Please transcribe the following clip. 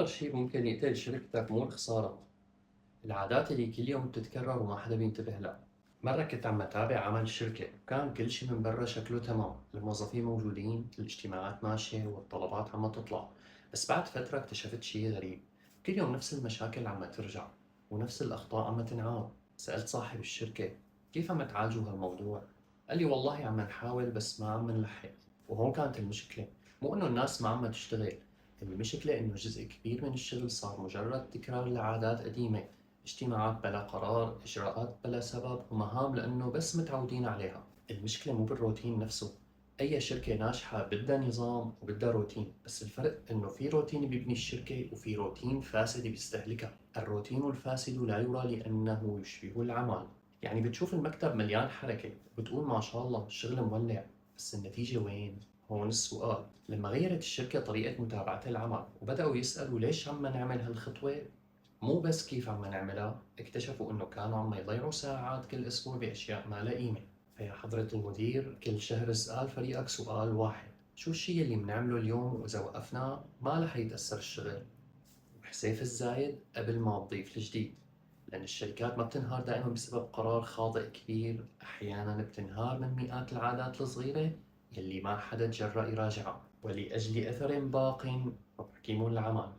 أكتر شي ممكن يقتل شركتك مو الخسارة، العادات اللي كل يوم بتتكرر وما حدا بينتبه لها. مرة كنت عم بتابع عمل شركة وكان كل شي من برا شكله تمام، الموظفين موجودين، الاجتماعات ماشية والطلبات عم تطلع، بس بعد فترة اكتشفت شي غريب، كل يوم نفس المشاكل عم ترجع ونفس الأخطاء عم تنعاد. سألت صاحب الشركة كيف عم تعالجوا هالموضوع؟ قال لي والله عم نحاول بس ما عم نلحق. وهون كانت المشكلة، مو إنه الناس ما عم تشتغل، المشكلة إنه جزء كبير من الشغل صار مجرد تكرار لعادات قديمة، اجتماعات بلا قرار، إجراءات بلا سبب، ومهام لأنه بس متعودين عليها. المشكلة مو بالروتين نفسه، أي شركة ناجحة بدها نظام وبدها روتين، بس الفرق إنه في روتين بيبني الشركة وفي روتين فاسد بيستهلكها. الروتين الفاسد لا يرى لأنه يشبه العمل. يعني بتشوف المكتب مليان حركة وبتقول ما شاء الله الشغل مولع، بس النتيجة وين؟ هون السؤال. لما غيرت الشركة طريقة متابعة العمل وبدأوا يسألوا ليش عم نعمل هالخطوة، مو بس كيف عم نعملها، اكتشفوا إنه كانوا عم يضيعوا ساعات كل أسبوع بأشياء ما لها قيمة. فيا حضرة المدير، كل شهر اسأل فريقك سؤال واحد: شو الشي اللي بنعمله اليوم وإذا وقفناه ما رح يتأثر الشغل؟ وبحسيف الزايد قبل ما تضيف الجديد. لأن الشركات ما بتنهار دائما بسبب قرار خاطئ كبير، أحيانا بتنهار من مئات العادات الصغيرة يلي ما حدا تجرأ يراجعها، ولأجل أثر باق محكم العمل.